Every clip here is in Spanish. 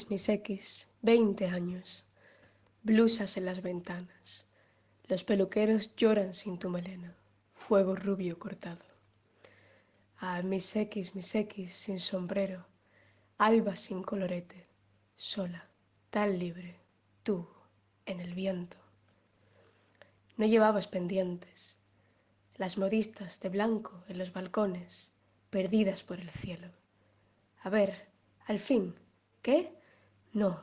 Mis X, 20 años, blusas en las ventanas, los peluqueros lloran sin tu melena, fuego rubio cortado. Ah, mis X, sin sombrero, alba sin colorete, sola, tan libre, tú, en el viento. No llevabas pendientes, las modistas de blanco en los balcones, perdidas por el cielo. A ver, al fin, ¿qué? No,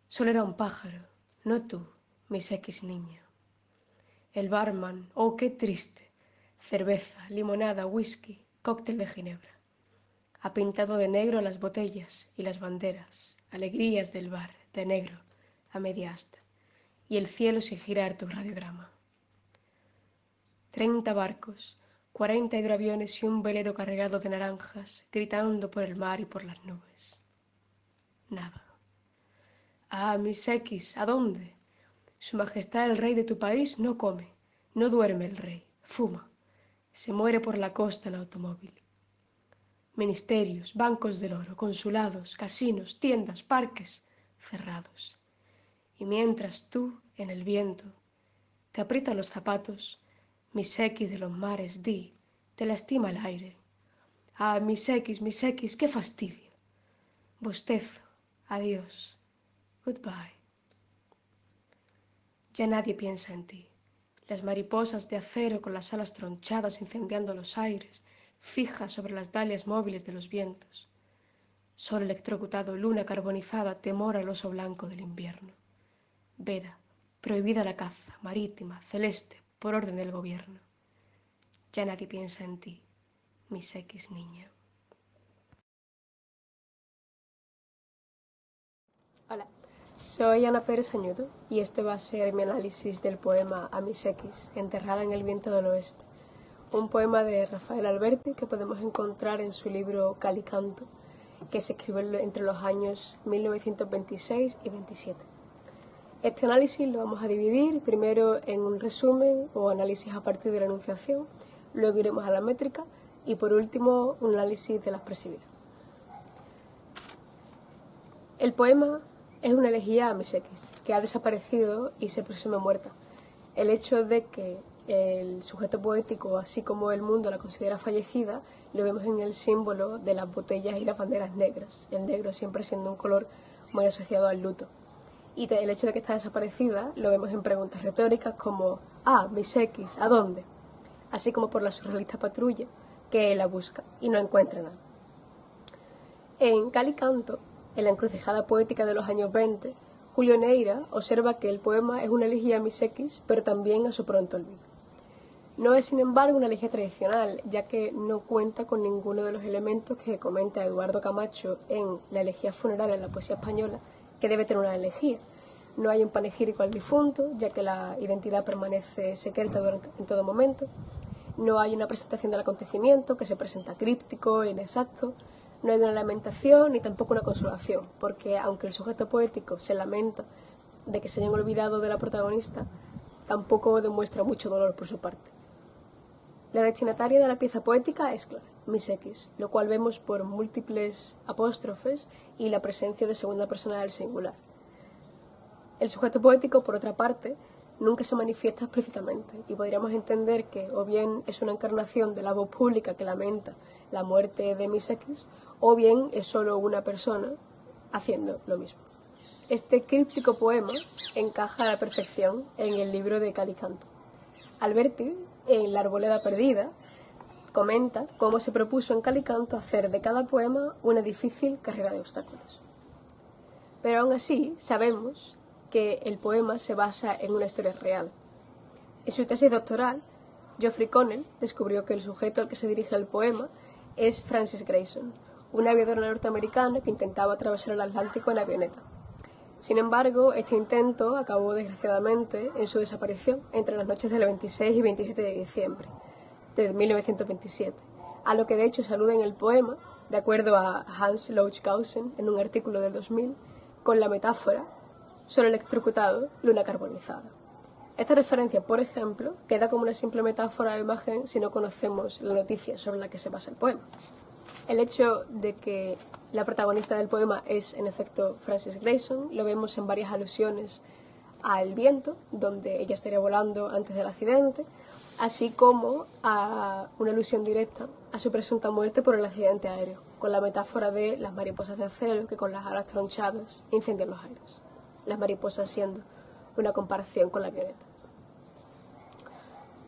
solo era un pájaro, no tú, mis X niña. El barman, oh, qué triste, cerveza, limonada, whisky, cóctel de ginebra. Ha pintado de negro las botellas y las banderas, alegrías del bar, de negro, a media asta, y el cielo sin girar tu radiograma. 30 barcos, 40 hidroaviones y un velero cargado de naranjas, gritando por el mar y por las nubes. Nada. Ah, mis X, ¿a dónde? Su Majestad el Rey de tu país no come, no duerme el rey, fuma, se muere por la costa en automóvil. Ministerios, bancos del oro, consulados, casinos, tiendas, parques, cerrados. Y mientras tú, en el viento, te aprietan los zapatos, mis X de los mares, di, te lastima el aire. Ah, mis X, qué fastidio. Bostezo, adiós, goodbye. Ya nadie piensa en ti. Las mariposas de acero con las alas tronchadas incendiando los aires, fijas sobre las dalias móviles de los vientos. Sol electrocutado, luna carbonizada, temor al oso blanco del invierno. Veda, prohibida la caza, marítima, celeste, por orden del gobierno. Ya nadie piensa en ti, mis X niña. Hola, soy Ana Pérez Añudo y este va a ser mi análisis del poema A mis X, enterrada en el viento del oeste. Un poema de Rafael Alberti que podemos encontrar en su libro Calicanto, que se escribió entre los años 1926 y 27. Este análisis lo vamos a dividir primero en un resumen o análisis a partir de la enunciación, luego iremos a la métrica y por último un análisis de la expresividad. El poema es una elegía a mis X, que ha desaparecido y se presume muerta. El hecho de que el sujeto poético, así como el mundo la considera fallecida, lo vemos en el símbolo de las botellas y las banderas negras, el negro siempre siendo un color muy asociado al luto. Y el hecho de que está desaparecida lo vemos en preguntas retóricas como «Ah, mis X, ¿a dónde?», así como por la surrealista patrulla, que la busca y no encuentra nada. En Calicanto, en la encrucijada poética de los años 20, Julio Neira observa que el poema es una elegía a mis X, pero también a su pronto olvido. No es, sin embargo, una elegía tradicional, ya que no cuenta con ninguno de los elementos que comenta Eduardo Camacho en La elegía funeraria en la poesía española, que debe tener una elegía. No hay un panegírico al difunto, ya que la identidad permanece secreta en todo momento. No hay una presentación del acontecimiento, que se presenta críptico e inexacto. No hay una lamentación ni tampoco una consolación, porque aunque el sujeto poético se lamenta de que se hayan olvidado de la protagonista, tampoco demuestra mucho dolor por su parte. La destinataria de la pieza poética es clara, mis X, lo cual vemos por múltiples apóstrofes y la presencia de segunda persona del singular. El sujeto poético, por otra parte, nunca se manifiesta explícitamente y podríamos entender que o bien es una encarnación de la voz pública que lamenta la muerte de mis X, o bien es solo una persona haciendo lo mismo. Este críptico poema encaja a la perfección en el libro de Calicanto. Alberti, en La arboleda perdida, comenta cómo se propuso en Calicanto hacer de cada poema una difícil carrera de obstáculos. Pero aún así sabemos que el poema se basa en una historia real. En su tesis doctoral, Geoffrey Connell descubrió que el sujeto al que se dirige el poema es Frances Grayson, una aviadora norteamericana que intentaba atravesar el Atlántico en avioneta. Sin embargo, este intento acabó desgraciadamente en su desaparición entre las noches del 26 y 27 de diciembre de 1927, a lo que de hecho se alude en el poema, de acuerdo a Hans Louchhausen en un artículo del 2000, con la metáfora «Sol electrocutado, luna carbonizada». Esta referencia, por ejemplo, queda como una simple metáfora o imagen si no conocemos la noticia sobre la que se basa el poema. El hecho de que la protagonista del poema es, en efecto, Frances Grayson, lo vemos en varias alusiones al viento, donde ella estaría volando antes del accidente, así como a una alusión directa a su presunta muerte por el accidente aéreo, con la metáfora de las mariposas de acero que con las alas tronchadas incendian los aires, las mariposas siendo una comparación con la avioneta.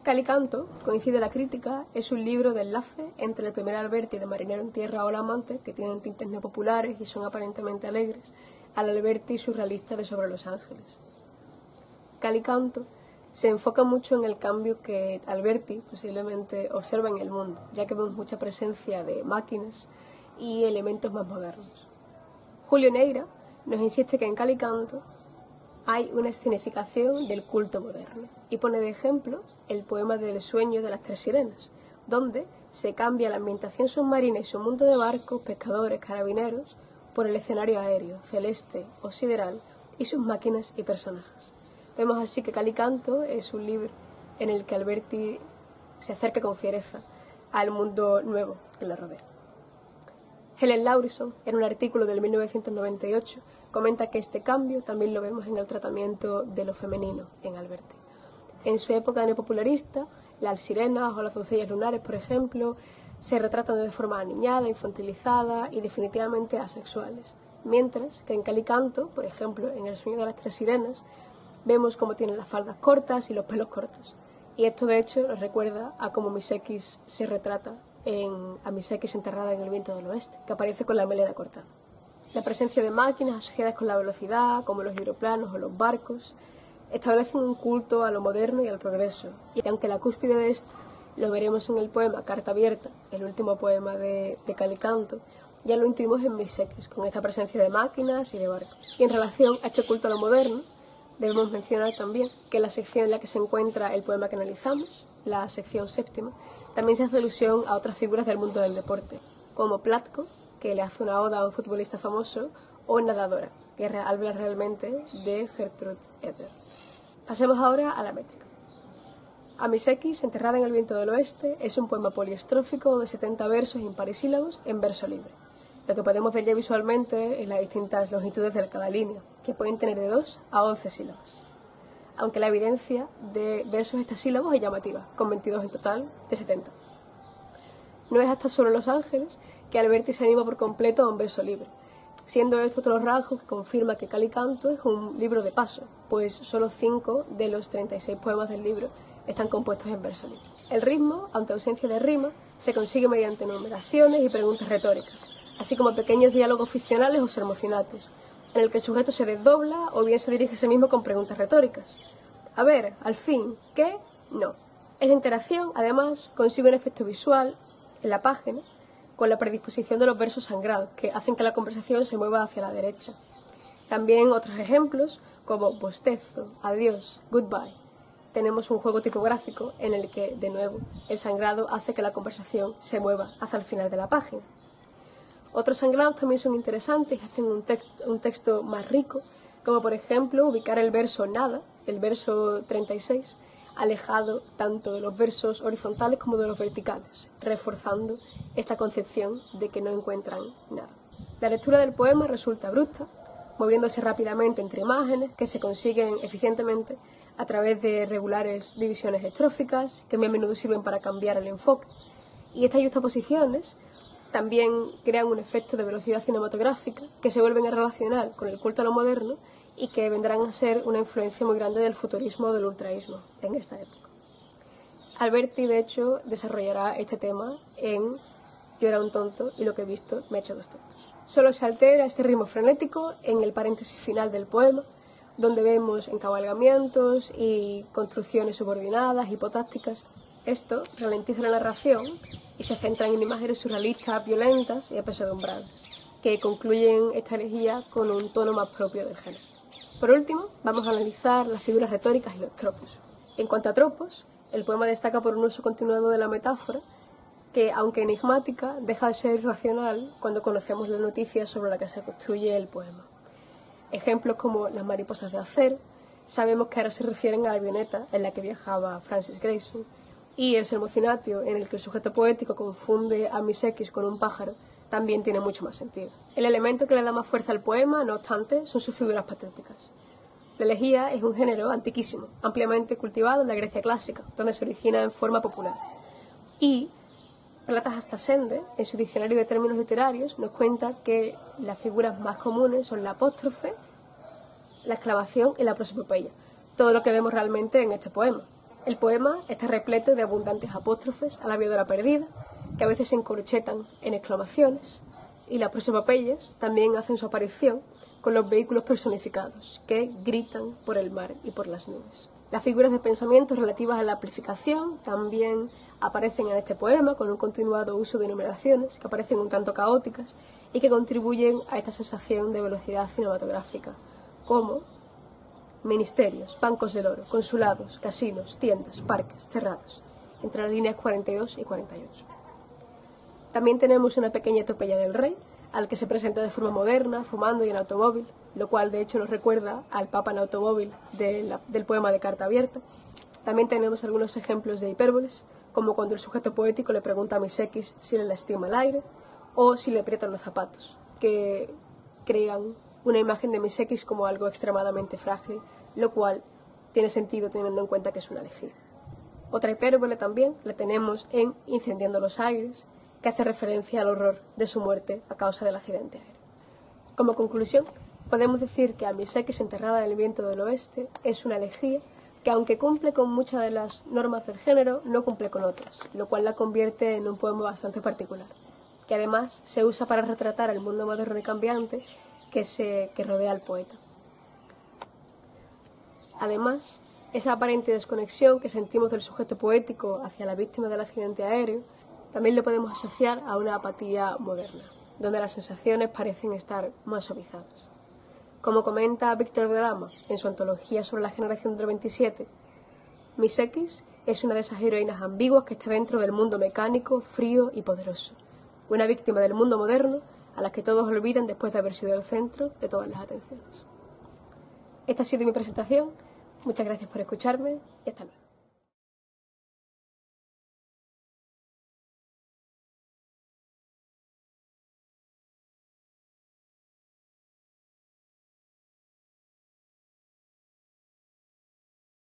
Calicanto, coincide la crítica, es un libro de enlace entre el primer Alberti de Marinero en Tierra o La Amante, que tienen tintes neopopulares y son aparentemente alegres, al Alberti surrealista de Sobre los Ángeles. Calicanto se enfoca mucho en el cambio que Alberti posiblemente observa en el mundo, ya que vemos mucha presencia de máquinas y elementos más modernos. Julio Neira nos insiste que en Calicanto hay una escenificación del culto moderno y pone de ejemplo el poema del sueño de las tres sirenas, donde se cambia la ambientación submarina y su mundo de barcos, pescadores, carabineros por el escenario aéreo, celeste o sideral y sus máquinas y personajes. Vemos así que Calicanto es un libro en el que Alberti se acerca con fiereza al mundo nuevo que le rodea. Helen Laurison, en un artículo del 1998, comenta que este cambio también lo vemos en el tratamiento de lo femenino en Alberti. En su época neopopularista, las sirenas o las doncellas lunares, por ejemplo, se retratan de forma aniñada, infantilizada y definitivamente asexuales, mientras que en Calicanto, por ejemplo, en El sueño de las tres sirenas, vemos cómo tienen las faldas cortas y los pelos cortos. Y esto, de hecho, nos recuerda a cómo Miss X se retrata a Miss X enterrada en El viento del oeste, que aparece con la melena cortada. La presencia de máquinas asociadas con la velocidad, como los hidroplanos o los barcos, establecen un culto a lo moderno y al progreso. Y aunque la cúspide de esto lo veremos en el poema Carta Abierta, el último poema de Calicanto, ya lo intuimos en Miss X, con esta presencia de máquinas y de barcos. Y en relación a este culto a lo moderno, debemos mencionar también que la sección en la que se encuentra el poema que analizamos, la sección séptima, también se hace alusión a otras figuras del mundo del deporte, como Platko, que le hace una oda a un futbolista famoso, o Nadadora, que habla realmente de Gertrude Eder. Pasemos ahora a la métrica. A Miss X, enterrada en el viento del oeste, es un poema poliestrófico de 70 versos imparisílabos en verso libre. Lo que podemos ver ya visualmente es las distintas longitudes de cada línea, que pueden tener de 2 a 11 sílabas. Aunque la evidencia de versos hexasílabos es llamativa, con 22 en total de 70. No es hasta Sobre los Ángeles que Alberti se anima por completo a un verso libre, siendo esto otro rasgo que confirma que Calicanto es un libro de paso, pues solo 5 de los 36 poemas del libro están compuestos en verso libre. El ritmo, ante ausencia de rima, se consigue mediante enumeraciones y preguntas retóricas, así como pequeños diálogos ficcionales o sermocinatos, en el que el sujeto se desdobla o bien se dirige a sí mismo con preguntas retóricas. A ver, al fin, ¿qué? No. Esta interacción, además, consigue un efecto visual en la página con la predisposición de los versos sangrados, que hacen que la conversación se mueva hacia la derecha. También otros ejemplos, como bostezo, adiós, goodbye. Tenemos un juego tipográfico en el que, de nuevo, el sangrado hace que la conversación se mueva hacia el final de la página. Otros sangrados también son interesantes y hacen un texto más rico, como por ejemplo ubicar el verso nada, el verso 36, alejado tanto de los versos horizontales como de los verticales, reforzando esta concepción de que no encuentran nada. La lectura del poema resulta brusca, moviéndose rápidamente entre imágenes que se consiguen eficientemente a través de regulares divisiones estróficas, que muy a menudo sirven para cambiar el enfoque. Y estas juxtaposiciones también crean un efecto de velocidad cinematográfica que se vuelven a relacionar con el culto a lo moderno y que vendrán a ser una influencia muy grande del futurismo o del ultraísmo en esta época. Alberti, de hecho, desarrollará este tema en Yo era un tonto y lo que he visto me ha hecho dos tontos. Solo se altera este ritmo frenético en el paréntesis final del poema, donde vemos encabalgamientos y construcciones subordinadas, hipotácticas. Esto ralentiza la narración y se centra en imágenes surrealistas, violentas y apesadumbradas, que concluyen esta elegía con un tono más propio del género. Por último, vamos a analizar las figuras retóricas y los tropos. En cuanto a tropos, el poema destaca por un uso continuado de la metáfora, que, aunque enigmática, deja de ser irracional cuando conocemos la noticia sobre la que se construye el poema. Ejemplos como las mariposas de acero, sabemos que ahora se refieren a la avioneta en la que viajaba Frances Grayson, Y el Sermocinatio, en el que el sujeto poético confunde a Misekis con un pájaro, también tiene mucho más sentido. El elemento que le da más fuerza al poema, no obstante, son sus figuras patéticas. La elegía es un género antiquísimo, ampliamente cultivado en la Grecia clásica, donde se origina en forma popular. Y Platas Astasende, en su diccionario de términos literarios, nos cuenta que las figuras más comunes son la apóstrofe, la exclamación y la prosopopeya, todo lo que vemos realmente en este poema. El poema está repleto de abundantes apóstrofes a la aviadora perdida, que a veces se encorchetan en exclamaciones, y las prosopopeyas también hacen su aparición con los vehículos personificados, que gritan por el mar y por las nubes. Las figuras de pensamiento relativas a la amplificación también aparecen en este poema, con un continuado uso de enumeraciones que aparecen un tanto caóticas y que contribuyen a esta sensación de velocidad cinematográfica, como ministerios, bancos del oro, consulados, casinos, tiendas, parques, cerrados, entre las líneas 42 y 48. También tenemos una pequeña epopeya del rey, al que se presenta de forma moderna, fumando y en automóvil, lo cual de hecho nos recuerda al Papa en automóvil del poema de Carta Abierta. También tenemos algunos ejemplos de hipérboles, como cuando el sujeto poético le pregunta a Misekis si le lastima el aire o si le aprietan los zapatos, que crean una imagen de Misekis como algo extremadamente frágil, lo cual tiene sentido teniendo en cuenta que es una elegía. Otra hipérbole también la tenemos en Incendiando los aires, que hace referencia al horror de su muerte a causa del accidente aéreo. Como conclusión, podemos decir que a Misekis enterrada en el viento del oeste es una elegía que, aunque cumple con muchas de las normas del género, no cumple con otras, lo cual la convierte en un poema bastante particular, que además se usa para retratar el mundo moderno y cambiante que rodea al poeta. Además, esa aparente desconexión que sentimos del sujeto poético hacia la víctima del accidente aéreo también lo podemos asociar a una apatía moderna, donde las sensaciones parecen estar más suavizadas. Como comenta Víctor de Lama en su antología sobre la generación del 27, Misekis es una de esas heroínas ambiguas que está dentro del mundo mecánico, frío y poderoso, una víctima del mundo moderno a la que todos olvidan después de haber sido el centro de todas las atenciones. Esta ha sido mi presentación, muchas gracias por escucharme y hasta luego.